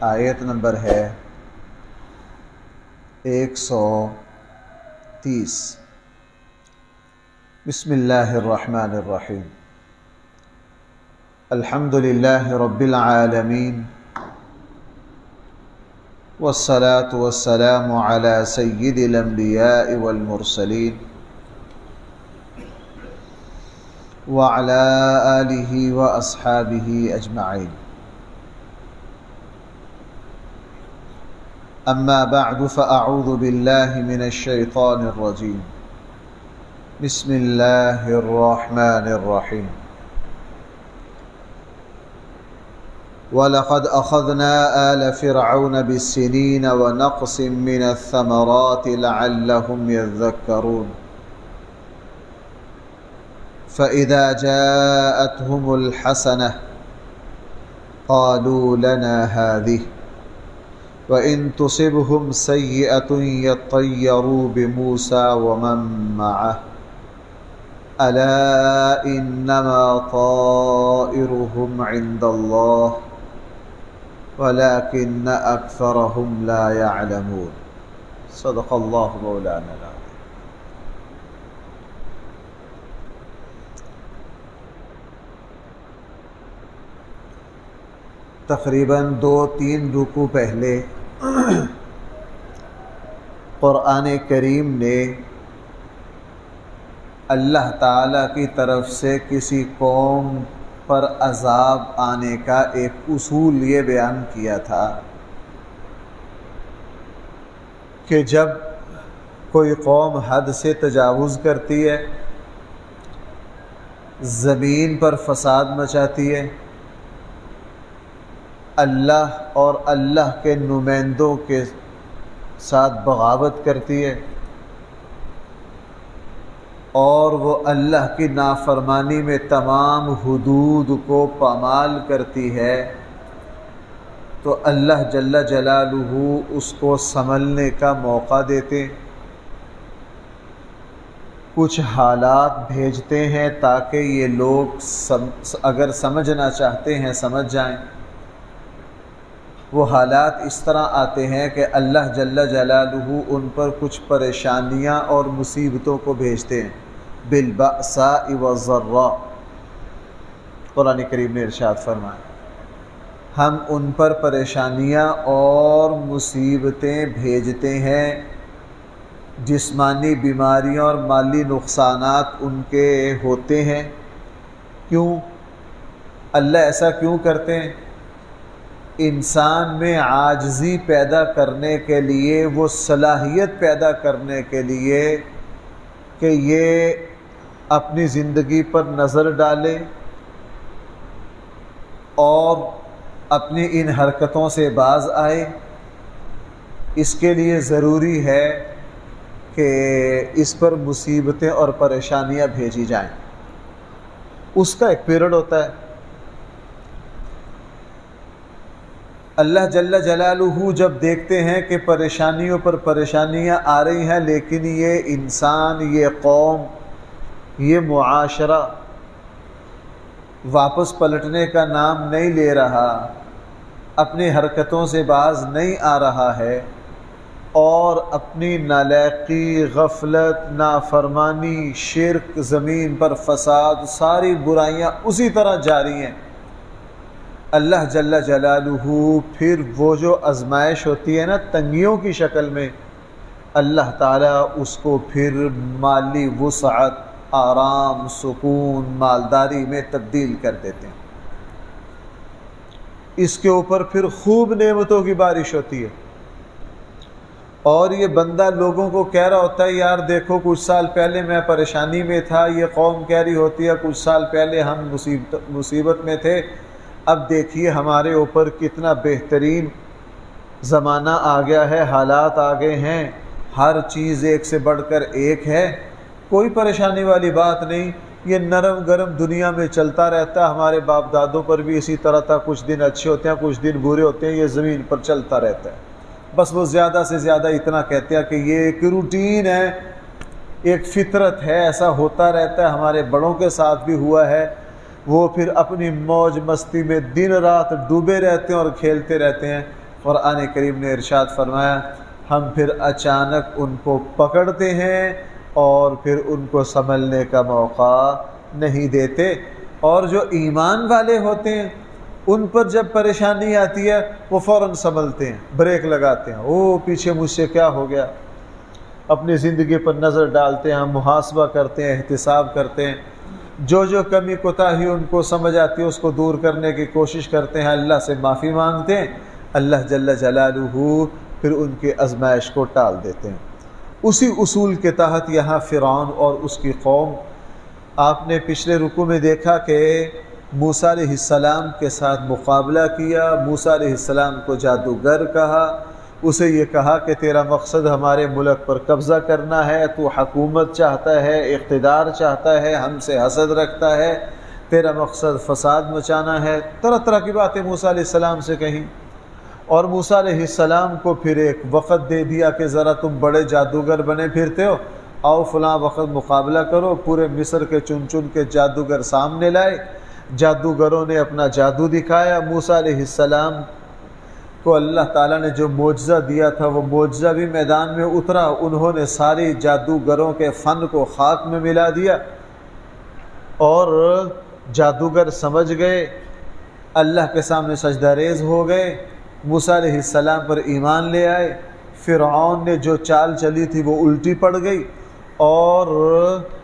آیت نمبر ہے 130۔ بسم اللہ الرحمن الرحیم۔ الحمد للہ رب العالمین، والصلاة والسلام علی سید الانبیاء والمرسلین، وعلی آلہ واصحابہ اجمعین۔ اما بعد فاعوذ باللہ من الشیطان الرجیم۔ بسم اللہ الرحمن الرحیم۔ وَلَقَدْ أَخَذْنَا آلَ فِرْعَوْنَ بِالسِّنِينَ وَنَقْصٍ مِّنَ الثَّمَرَاتِ لَعَلَّهُمْ يَذَّكَّرُونَ فَإِذَا جَاءَتْهُمُ الْحَسَنَةُ قَالُوا لَنَا هَٰذِهِ وَإِن تُصِبْهُمْ سَيِّئَةٌ يَطَّيَّرُوا بِمُوسَىٰ وَمَن مَّعَهُ أَلَا إِنَّمَا طَائِرُهُمْ عِندَ اللَّهِ وَلَكِنَّ أَكْثَرَهُمْ لَا يَعْلَمُونَ۔ صدق اللہ مولانا العظیم۔ تقریباً 2-3 رکوع پہلے قرآن کریم نے اللہ تعالیٰ کی طرف سے کسی قوم پر عذاب آنے کا ایک اصول یہ بیان کیا تھا کہ جب کوئی قوم حد سے تجاوز کرتی ہے، زمین پر فساد مچاتی ہے، اللہ اور اللہ کے نمائندوں کے ساتھ بغاوت کرتی ہے، اور وہ اللہ کی نافرمانی میں تمام حدود کو پامال کرتی ہے، تو اللہ جل جلالہ اس کو سنبھلنے کا موقع دیتے، کچھ حالات بھیجتے ہیں تاکہ یہ لوگ اگر سمجھنا چاہتے ہیں سمجھ جائیں۔ وہ حالات اس طرح آتے ہیں کہ اللہ جل جلالہ ان پر کچھ پریشانیاں اور مصیبتوں کو بھیجتے ہیں، بالبأساء والضراء۔ قرآن کریم نے ارشاد فرمایا ہم ان پر پریشانیاں اور مصیبتیں بھیجتے ہیں، جسمانی بیماریاں اور مالی نقصانات ان کے ہوتے ہیں۔ کیوں اللہ ایسا کیوں کرتے ہیں؟ انسان میں عاجزی پیدا کرنے کے لیے، وہ صلاحیت پیدا کرنے کے لیے کہ یہ اپنی زندگی پر نظر ڈالے اور اپنی ان حرکتوں سے باز آئے۔ اس کے لیے ضروری ہے کہ اس پر مصیبتیں اور پریشانیاں بھیجی جائیں۔ اس کا ایک پیریڈ ہوتا ہے۔ اللہ جل جلالہ جب دیکھتے ہیں کہ پریشانیوں پر پریشانیاں آ رہی ہیں، لیکن یہ انسان، یہ قوم، یہ معاشرہ واپس پلٹنے کا نام نہیں لے رہا، اپنی حرکتوں سے باز نہیں آ رہا ہے، اور اپنی نالائقی، غفلت، نافرمانی، شرک، زمین پر فساد، ساری برائیاں اسی طرح جاری ہیں، اللہ جل جلالہ پھر وہ جو آزمائش ہوتی ہے نا تنگیوں کی شکل میں، اللہ تعالیٰ اس کو پھر مالی وسعت، آرام، سکون، مالداری میں تبدیل کر دیتے ہیں۔ اس کے اوپر پھر خوب نعمتوں کی بارش ہوتی ہے، اور یہ بندہ لوگوں کو کہہ رہا ہوتا ہے یار دیکھو کچھ سال پہلے میں پریشانی میں تھا، یہ قوم کہہ رہی ہوتی ہے کچھ سال پہلے ہم مصیبت میں تھے، اب دیکھیے ہمارے اوپر کتنا بہترین زمانہ آ گیا ہے، حالات آ گئے ہیں، ہر چیز ایک سے بڑھ کر ایک ہے، کوئی پریشانی والی بات نہیں، یہ نرم گرم دنیا میں چلتا رہتا ہے، ہمارے باپ دادوں پر بھی اسی طرح تھا، کچھ دن اچھے ہوتے ہیں کچھ دن برے ہوتے ہیں، یہ زمین پر چلتا رہتا ہے۔ بس وہ زیادہ سے زیادہ اتنا کہتے ہیں کہ یہ ایک روٹین ہے، ایک فطرت ہے، ایسا ہوتا رہتا ہے، ہمارے بڑوں کے ساتھ بھی ہوا ہے، وہ پھر اپنی موج مستی میں دن رات ڈوبے رہتے ہیں اور کھیلتے رہتے ہیں، قرآن کریم نے ارشاد فرمایا ہم پھر اچانک ان کو پکڑتے ہیں اور پھر ان کو سنبھلنے کا موقع نہیں دیتے۔ اور جو ایمان والے ہوتے ہیں ان پر جب پریشانی آتی ہے وہ فوراً سنبھلتے ہیں، بریک لگاتے ہیں، او پیچھے مجھ سے کیا ہو گیا، اپنی زندگی پر نظر ڈالتے ہیں، محاسبہ کرتے ہیں، احتساب کرتے ہیں، جو کمی کوتاہی ان کو سمجھ آتی ہے اس کو دور کرنے کی کوشش کرتے ہیں، اللہ سے معافی مانگتے ہیں، اللہ جل جلالہ پھر ان کی آزمائش کو ٹال دیتے ہیں۔ اسی اصول کے تحت یہاں فرعون اور اس کی قوم، آپ نے پچھلے رکوع میں دیکھا کہ موسیٰ علیہ السلام کے ساتھ مقابلہ کیا، موسیٰ علیہ السلام کو جادوگر کہا، اسے یہ کہا کہ تیرا مقصد ہمارے ملک پر قبضہ کرنا ہے، تو حکومت چاہتا ہے، اقتدار چاہتا ہے، ہم سے حسد رکھتا ہے، تیرا مقصد فساد مچانا ہے، طرح طرح کی باتیں موسیٰ علیہ السلام سے کہیں۔ اور موسیٰ علیہ السلام کو پھر ایک وقت دے دیا کہ ذرا تم بڑے جادوگر بنے پھرتے ہو، آؤ فلاں وقت مقابلہ کرو۔ پورے مصر کے چن کے جادوگر سامنے لائے، جادوگروں نے اپنا جادو دکھایا، موسیٰ علیہ السلام کو اللہ تعالیٰ نے جو معجزہ دیا تھا وہ معجزہ بھی میدان میں اترا، انہوں نے ساری جادوگروں کے فن کو خاک میں ملا دیا، اور جادوگر سمجھ گئے، اللہ کے سامنے سجدہ ریز ہو گئے، موسیٰ علیہ السلام پر ایمان لے آئے۔ فرعون نے جو چال چلی تھی وہ الٹی پڑ گئی، اور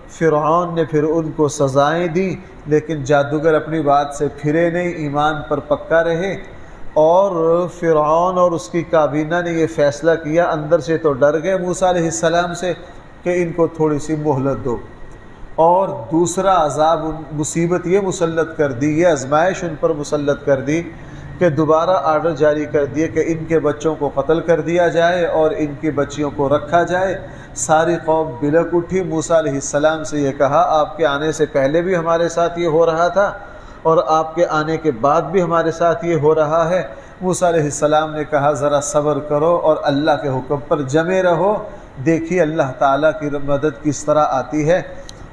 فرعون نے پھر ان کو سزائیں دیں، لیکن جادوگر اپنی بات سے پھرے نہیں، ایمان پر پکا رہے۔ اور فرعون اور اس کی کابینہ نے یہ فیصلہ کیا، اندر سے تو ڈر گئے موسیٰ علیہ السلام سے کہ ان کو تھوڑی سی مہلت دو، اور دوسرا عذاب مصیبت یہ مسلط کر دی، یہ آزمائش ان پر مسلط کر دی کہ دوبارہ آرڈر جاری کر دیے کہ ان کے بچوں کو قتل کر دیا جائے اور ان کی بچیوں کو رکھا جائے۔ ساری قوم بلک اٹھی، موسیٰ علیہ السلام سے یہ کہا آپ کے آنے سے پہلے بھی ہمارے ساتھ یہ ہو رہا تھا، اور آپ کے آنے کے بعد بھی ہمارے ساتھ یہ ہو رہا ہے۔ موسیٰ علیہ السلام نے کہا ذرا صبر کرو اور اللہ کے حکم پر جمے رہو، دیکھیے اللہ تعالیٰ کی مدد کس طرح آتی ہے۔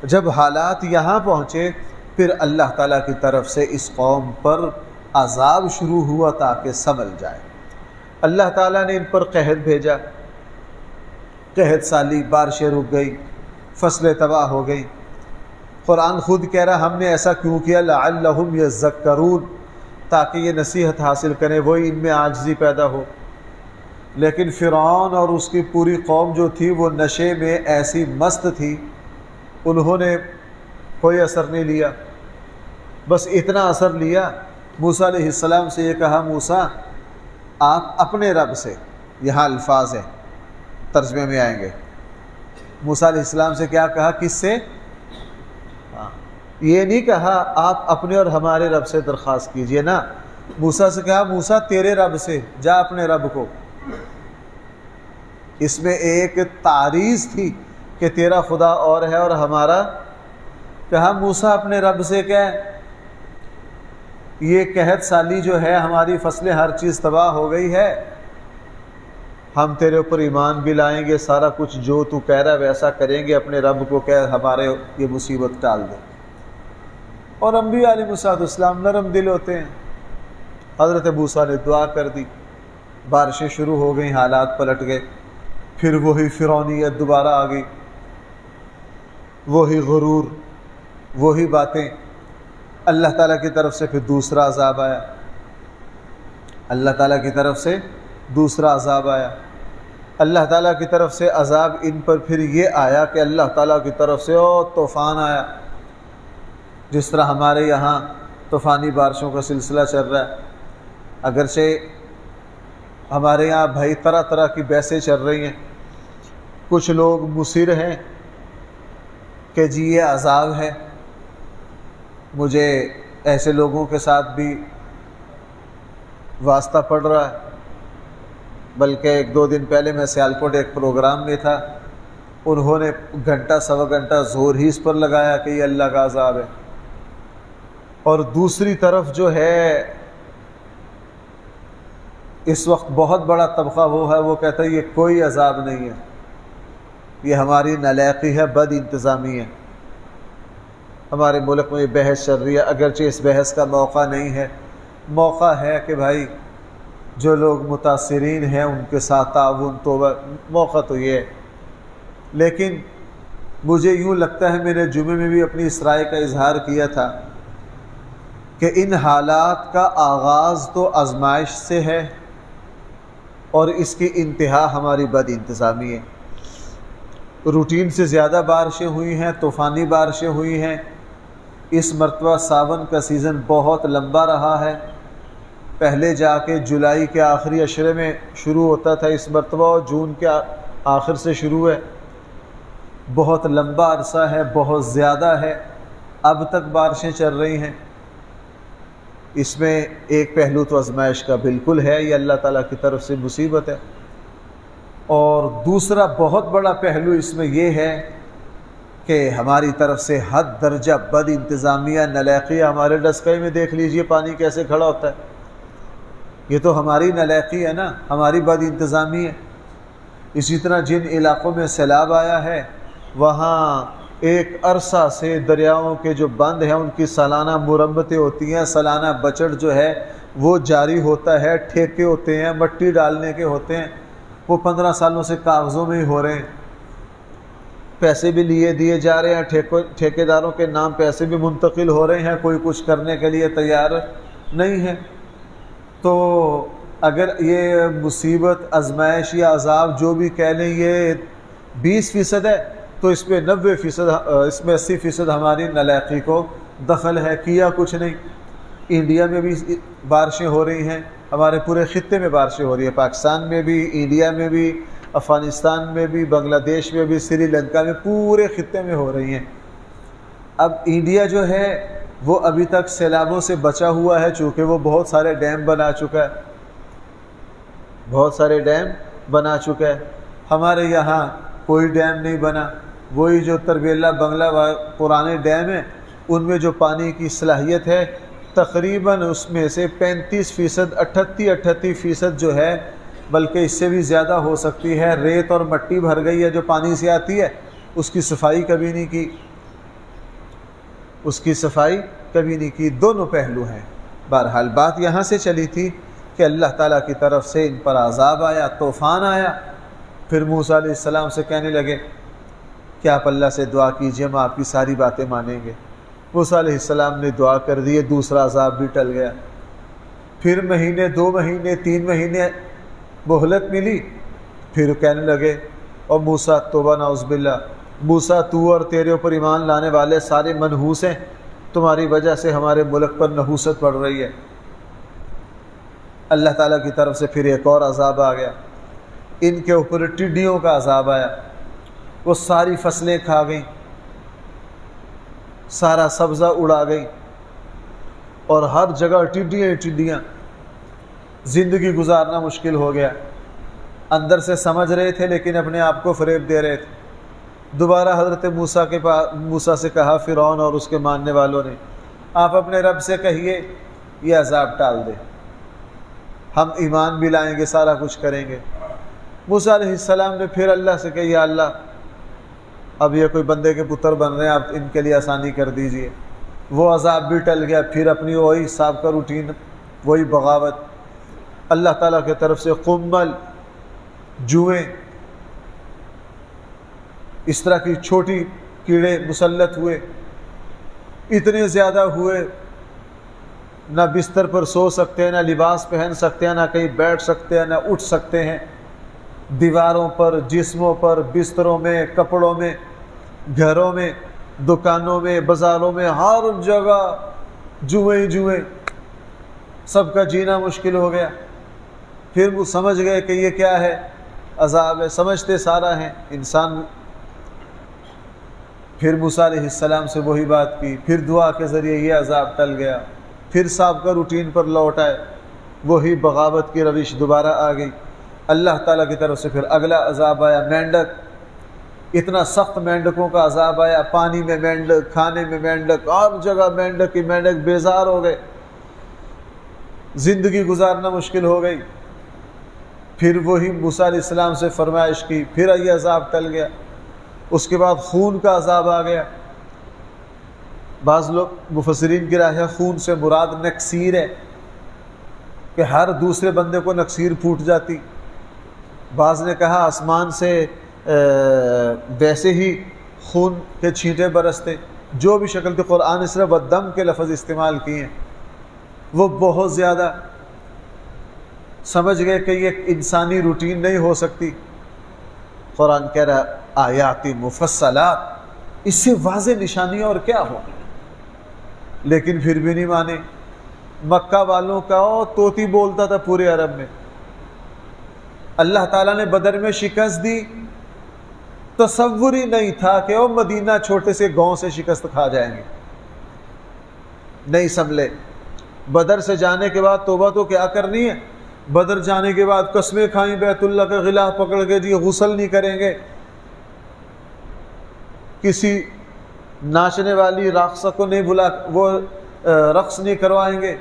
جب حالات یہاں پہنچے پھر اللہ تعالیٰ کی طرف سے اس قوم پر عذاب شروع ہوا تاکہ سنبھل جائے۔ اللہ تعالیٰ نے ان پر قحط بھیجا، قحط سالی، بارشیں رک گئی، فصلیں تباہ ہو گئی۔ قرآن خود کہہ رہا ہم نے ایسا کیوں کیا، لعلہم یذکرون، تاکہ یہ نصیحت حاصل کریں، وہی ان میں عاجزی پیدا ہو۔ لیکن فرعون اور اس کی پوری قوم جو تھی وہ نشے میں ایسی مست تھی، انہوں نے کوئی اثر نہیں لیا، بس اتنا اثر لیا، موسیٰ علیہ السلام سے یہ کہا موسیٰ آپ اپنے رب سے، یہاں الفاظ ہیں ترجمے میں آئیں گے، موسیٰ علیہ السلام سے کیا کہا، کس سے؟ یہ نہیں کہا آپ اپنے اور ہمارے رب سے درخواست کیجئے نا، موسیٰ سے کہا موسیٰ تیرے رب سے، جا اپنے رب کو۔ اس میں ایک تعریض تھی کہ تیرا خدا اور ہے اور ہمارا، کہا موسیٰ اپنے رب سے کیا ہے، یہ قحط سالی جو ہے ہماری فصلیں ہر چیز تباہ ہو گئی ہے، ہم تیرے اوپر ایمان بھی لائیں گے، سارا کچھ جو تو کہہ رہا ہے ویسا کریں گے، اپنے رب کو کہہ ہمارے یہ مصیبت ٹال دے۔ اور انبیاء علیہ السلام نرم دل ہوتے ہیں، حضرت موسیٰ نے دعا کر دی، بارشیں شروع ہو گئیں، حالات پلٹ گئے، پھر وہی فرعونیت دوبارہ آ گئی، وہی غرور، وہی باتیں۔ اللہ تعالیٰ کی طرف سے پھر دوسرا عذاب آیا، اللہ تعالیٰ کی طرف سے دوسرا عذاب آیا، اللہ تعالیٰ کی طرف سے عذاب ان پر پھر یہ آیا کہ اللہ تعالیٰ کی طرف سے طوفان آیا، جس طرح ہمارے یہاں طوفانی بارشوں کا سلسلہ چل رہا ہے۔ اگرچہ ہمارے یہاں بھائی طرح طرح کی بحثیں چل رہی ہیں، کچھ لوگ مصر ہیں کہ جی یہ عذاب ہے، مجھے ایسے لوگوں کے ساتھ بھی واسطہ پڑ رہا ہے، بلکہ ایک دو دن پہلے میں سیالکوٹ ایک پروگرام میں تھا، انہوں نے گھنٹہ سوا گھنٹہ زور ہی اس پر لگایا کہ یہ اللہ کا عذاب ہے۔ اور دوسری طرف جو ہے اس وقت بہت بڑا طبقہ وہ ہے، وہ کہتا ہے یہ کوئی عذاب نہیں ہے، یہ ہماری نالائقی ہے، بد انتظامی ہے۔ ہمارے ملک میں یہ بحث چل رہی ہے، اگرچہ اس بحث کا موقع نہیں ہے، موقع ہے کہ بھائی جو لوگ متاثرین ہیں ان کے ساتھ تعاون توبہ موقع تو یہ ہے، لیکن مجھے یوں لگتا ہے، میں نے جمعے میں بھی اپنی اس رائے کا اظہار کیا تھا کہ ان حالات کا آغاز تو آزمائش سے ہے اور اس کی انتہا ہماری بد انتظامی ہے۔ روٹین سے زیادہ بارشیں ہوئی ہیں، طوفانی بارشیں ہوئی ہیں۔ اس مرتبہ ساون کا سیزن بہت لمبا رہا ہے، پہلے جا کے جولائی کے آخری عشرے میں شروع ہوتا تھا، اس مرتبہ اور جون کے آخر سے شروع ہے۔ بہت لمبا عرصہ ہے، بہت زیادہ ہے، اب تک بارشیں چل رہی ہیں۔ اس میں ایک پہلو تو آزمائش کا بالکل ہے، یہ اللہ تعالیٰ کی طرف سے مصیبت ہے، اور دوسرا بہت بڑا پہلو اس میں یہ ہے کہ ہماری طرف سے حد درجہ بد انتظامیہ، نالاقی۔ ہمارے ڈسکائی میں دیکھ لیجئے پانی کیسے کھڑا ہوتا ہے، یہ تو ہماری نالاقی ہے نا، ہماری بد انتظامی ہے۔ اسی طرح جن علاقوں میں سیلاب آیا ہے وہاں ایک عرصہ سے دریاؤں کے جو بند ہیں ان کی سالانہ مرمتیں ہوتی ہیں، سالانہ بجٹ جو ہے وہ جاری ہوتا ہے، ٹھیکے ہوتے ہیں، مٹی ڈالنے کے ہوتے ہیں، وہ 15 سالوں سے کاغذوں میں ہی ہو رہے ہیں، پیسے بھی دیے جا رہے ہیں، ٹھیکیداروں کے نام پیسے بھی منتقل ہو رہے ہیں، کوئی کچھ کرنے کے لیے تیار نہیں ہے۔ تو اگر یہ مصیبت، آزمائش یا عذاب جو بھی کہہ لیں یہ 20% ہے تو اس میں 90%، اس میں 80% ہماری نالاقی کو دخل ہے، کیا کچھ نہیں۔ انڈیا میں بھی بارشیں ہو رہی ہیں، ہمارے پورے خطے میں بارشیں ہو رہی ہیں، پاکستان میں بھی، انڈیا میں بھی، افغانستان میں بھی، بنگلہ دیش میں بھی، سری لنکا میں، پورے خطے میں ہو رہی ہیں۔ اب انڈیا جو ہے وہ ابھی تک سیلابوں سے بچا ہوا ہے، چونکہ وہ بہت سارے ڈیم بنا چکا ہے، بہت سارے ڈیم بنا چکا ہے۔ ہمارے یہاں کوئی ڈیم نہیں بنا، وہی جو تربیلا بنگلہ پرانے ڈیم ہیں ان میں جو پانی کی صلاحیت ہے تقریباً اس میں سے 35%، 38% جو ہے، بلکہ اس سے بھی زیادہ ہو سکتی ہے، ریت اور مٹی بھر گئی ہے جو پانی سے آتی ہے، اس کی صفائی کبھی نہیں کی، اس کی صفائی کبھی نہیں کی۔ دونوں پہلو ہیں۔ بہرحال بات یہاں سے چلی تھی کہ اللہ تعالیٰ کی طرف سے ان پر عذاب آیا، طوفان آیا۔ پھر موسیٰ علیہ السلام سے کہنے لگے کہ آپ اللہ سے دعا کیجئے، ہم آپ کی ساری باتیں مانیں گے۔ موسیٰ علیہ السلام نے دعا کر دی، دوسرا عذاب بھی ٹل گیا۔ پھر مہینے، 2 مہینے، 3 مہینے مہلت ملی، پھر کہنے لگے اور موسیٰ توبہ نعوذ باللہ، موسیٰ تو اور تیرے اوپر ایمان لانے والے سارے منحوس ہیں، تمہاری وجہ سے ہمارے ملک پر نحوست پڑ رہی ہے۔ اللہ تعالیٰ کی طرف سے پھر ایک اور عذاب آ گیا، ان کے اوپر ٹڈیوں کا عذاب آیا، وہ ساری فصلیں کھا گئیں، سارا سبزہ اڑا گئی، اور ہر جگہ ٹڈیاں ٹڈیاں، زندگی گزارنا مشکل ہو گیا۔ اندر سے سمجھ رہے تھے لیکن اپنے آپ کو فریب دے رہے تھے۔ دوبارہ حضرت موسیٰ سے کہا فرعون اور اس کے ماننے والوں نے، آپ اپنے رب سے کہیے یہ عذاب ٹال دے، ہم ایمان بھی لائیں گے، سارا کچھ کریں گے۔ موسیٰ علیہ السلام نے پھر اللہ سے کہا یا اللہ اب یہ کوئی بندے کے پتر بن رہے ہیں، آپ ان کے لیے آسانی کر دیجئے۔ وہ عذاب بھی ٹل گیا، پھر اپنی وہی سابقہ روٹین، وہی بغاوت۔ اللہ تعالیٰ کی طرف سے قمل، جوئیں، اس طرح کی چھوٹی کیڑے مسلط ہوئے، اتنے زیادہ ہوئے، نہ بستر پر سو سکتے ہیں، نہ لباس پہن سکتے ہیں، نہ کہیں بیٹھ سکتے ہیں، نہ اٹھ سکتے ہیں۔ دیواروں پر، جسموں پر، بستروں میں، کپڑوں میں، گھروں میں، دکانوں میں، بازاروں میں، ہر جگہ جوئیں، سب کا جینا مشکل ہو گیا۔ پھر وہ سمجھ گئے کہ یہ کیا ہے، عذاب ہے، سمجھتے سارا ہیں انسان۔ پھر موسیٰ علیہ السلام سے وہی بات کی، پھر دعا کے ذریعے یہ عذاب ٹل گیا، پھر سابقہ روٹین پر لوٹ آئے، وہی بغاوت کی روش دوبارہ آ گئی۔ اللہ تعالیٰ کی طرف سے پھر اگلا عذاب آیا، مینڈک، اتنا سخت مینڈکوں کا عذاب آیا، پانی میں مینڈک، کھانے میں مینڈک، ہر جگہ مینڈک ہی مینڈک، بیزار ہو گئے، زندگی گزارنا مشکل ہو گئی۔ پھر وہی موسیٰ علیہ السلام سے فرمائش کی، پھر یہ عذاب ٹل گیا۔ اس کے بعد خون کا عذاب آ گیا۔ بعض لوگ مفسرین کی رائے ہے خون سے مراد نکسیر ہے، کہ ہر دوسرے بندے کو نکسیر پھوٹ جاتی، بعض نے کہا آسمان سے ویسے ہی خون کے چھینٹے برستے، جو بھی شکل تھی، قرآن نے صرف الدم کے لفظ استعمال کیے ہیں، وہ بہت زیادہ سمجھ گئے کہ یہ انسانی روٹین نہیں ہو سکتی۔ قرآن کہہ رہا آیات مفصلات، اس سے واضح نشانیاں اور کیا ہو، لیکن پھر بھی نہیں مانے۔ مکہ والوں کا طوطی بولتا تھا پورے عرب میں، اللہ تعالیٰ نے بدر میں شکست دی، تصور ہی نہیں تھا کہ وہ مدینہ چھوٹے سے گاؤں سے شکست کھا جائیں گے، نہیں سنبھلے۔ بدر سے جانے کے بعد توبہ تو کیا کرنی ہے، بدر جانے کے بعد قسمیں کھائیں، بیت اللہ کا غلاف پکڑ کے جی غسل نہیں کریں گے، کسی ناچنے والی راقصہ کو نہیں بلا، وہ رقص نہیں کروائیں گے،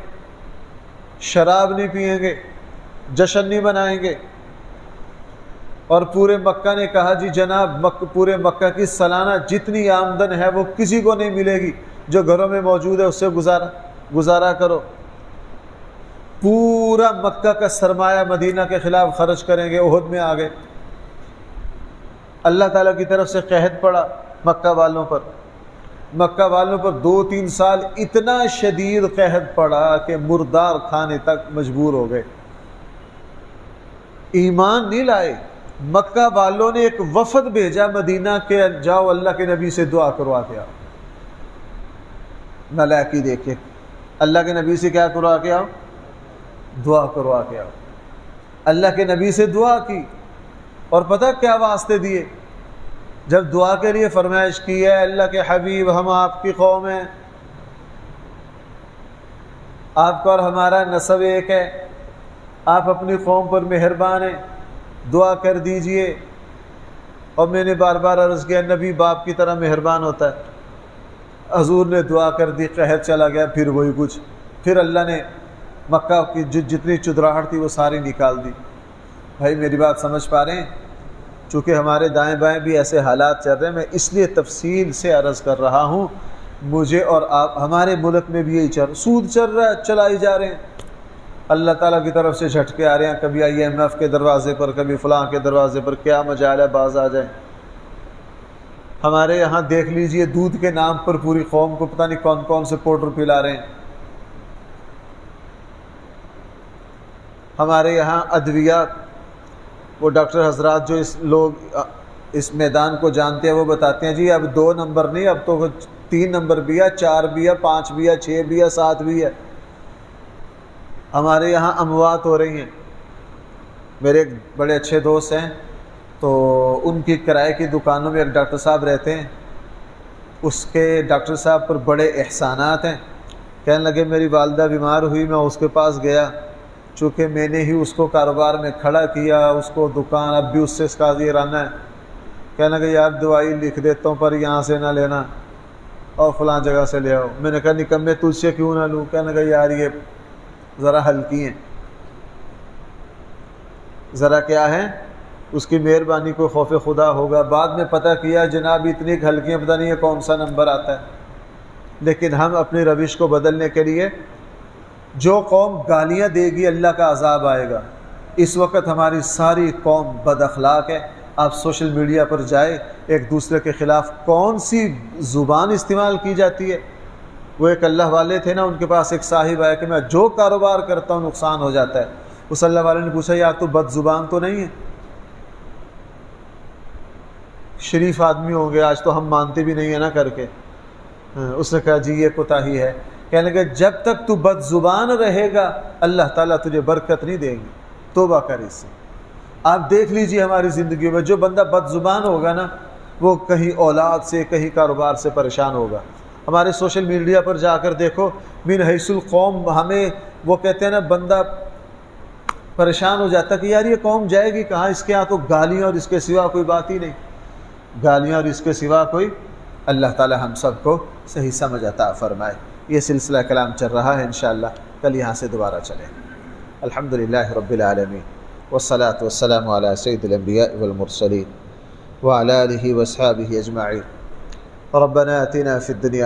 شراب نہیں پئیں گے، جشن نہیں منائیں گے۔ اور پورے مکہ نے کہا جی جناب پورے مکہ کی سالانہ جتنی آمدن ہے وہ کسی کو نہیں ملے گی، جو گھروں میں موجود ہے اس سے گزارا کرو۔ پورا مکہ کا سرمایہ مدینہ کے خلاف خرچ کریں گے۔ احد میں آ گئے، اللہ تعالیٰ کی طرف سے قحط پڑا مکہ والوں پر، مکہ والوں پر 2-3 سال اتنا شدید قحط پڑا کہ مردار کھانے تک مجبور ہو گئے، ایمان نہیں لائے۔ مکہ والوں نے ایک وفد بھیجا مدینہ کے، جاؤ اللہ کے نبی سے دعا کروا کے آؤ۔ نالائقی دیکھے، اللہ کے نبی سے کیا کروا کے آؤ؟ دعا کروا کے آؤ۔ اللہ کے نبی سے دعا کی، اور پتہ کیا واسطے دیے؟ جب دعا کے لیے فرمائش کی ہے اللہ کے حبیب ہم آپ کی قوم ہیں، آپ کا اور ہمارا نسب ایک ہے، آپ اپنی قوم پر مہربان ہیں، دعا کر دیجئے۔ اور میں نے بار بار عرض کیا نبی باپ کی طرح مہربان ہوتا ہے۔ حضور نے دعا کر دی، قحط چلا گیا، پھر وہی کچھ، پھر اللہ نے مکہ کی جتنی چدراہٹ تھی وہ ساری نکال دی۔ بھائی میری بات سمجھ پا رہے ہیں؟ چونکہ ہمارے دائیں بائیں بھی ایسے حالات چل رہے ہیں، میں اس لیے تفصیل سے عرض کر رہا ہوں، مجھے اور آپ ہمارے ملک میں بھی یہی سود چل رہا ہے، چلائی جا رہے ہیں، اللہ تعالیٰ کی طرف سے جھٹکے آ رہے ہیں، کبھی IMF کے دروازے پر، کبھی فلاں کے دروازے پر، کیا مجال ہے باز آ جائیں۔ ہمارے یہاں دیکھ لیجئے دودھ کے نام پر پوری قوم کو پتہ نہیں کون کون سے پاؤڈر پلا رہے ہیں۔ ہمارے یہاں ادویات، وہ ڈاکٹر حضرات جو اس میدان کو جانتے ہیں وہ بتاتے ہیں جی اب 2 نمبر نہیں، اب تو 3 نمبر بھی ہے، 4 بھی ہے، 5 بھی ہے، 6 بھی ہے، 7 بھی ہے۔ ہمارے یہاں اموات ہو رہی ہیں۔ میرے ایک بڑے اچھے دوست ہیں، تو ان کی کرائے کی دکانوں میں ایک ڈاکٹر صاحب رہتے ہیں، اس کے ڈاکٹر صاحب پر بڑے احسانات ہیں۔ کہنے لگے میری والدہ بیمار ہوئی، میں اس کے پاس گیا، چونکہ میں نے ہی اس کو کاروبار میں کھڑا کیا، اس کو دکان اب بھی اس سے قاضیرانہ ہے۔ کہنے لگے یار دوائی لکھ دیتا ہوں پر یہاں سے نہ لینا اور فلاں جگہ سے لے آؤ۔ میں نے کہا نکمے تجھ سے کیوں نہ لوں؟ کہنے لگا یار یہ ذرا ہلکی ہیں، ذرا کیا ہے، اس کی مہربانی کو خوف خدا ہوگا۔ بعد میں پتہ کیا جناب اتنی ہلکیاں پتہ نہیں ہے کون سا نمبر آتا ہے۔ لیکن ہم اپنی روش کو بدلنے کے لیے، جو قوم گالیاں دے گی اللہ کا عذاب آئے گا۔ اس وقت ہماری ساری قوم بد اخلاق ہے۔ آپ سوشل میڈیا پر جائے، ایک دوسرے کے خلاف کون سی زبان استعمال کی جاتی ہے۔ وہ ایک اللہ والے تھے نا، ان کے پاس ایک صاحب آیا کہ میں جو کاروبار کرتا ہوں نقصان ہو جاتا ہے۔ اس اللہ والے نے پوچھا یار تو بد زبان تو نہیں ہے؟ شریف آدمی ہوں گے، آج تو ہم مانتے بھی نہیں ہیں نا کر کے۔ اس نے کہا جی یہ کوتاہی ہے۔ کہنے لگے جب تک تو بد زبان رہے گا اللہ تعالیٰ تجھے برکت نہیں دے گی، توبہ کر اس سے۔ آپ دیکھ لیجئے ہماری زندگی میں جو بندہ بد زبان ہوگا نا، وہ کہیں اولاد سے کہیں کاروبار سے پریشان ہوگا۔ ہمارے سوشل میڈیا پر جا کر دیکھو، من حیث القوم ہمیں وہ کہتے ہیں نا، بندہ پریشان ہو جاتا کہ یار یہ قوم جائے گی کہاں، اس کے ہاں تو گالیاں اور اس کے سوا کوئی بات ہی نہیں، گالیاں اور اس کے سوا کوئی۔ اللہ تعالی ہم سب کو صحیح سمجھ عطا فرمائے۔ یہ سلسلہ کلام چل رہا ہے، انشاءاللہ کل یہاں سے دوبارہ چلیں۔ الحمدللہ رب العالمین والصلاة والسلام علی سید الانبیاء والمرسلین وعلی آلہ واصحابہ اجمعین۔ ربنا آتنا فی الدنیا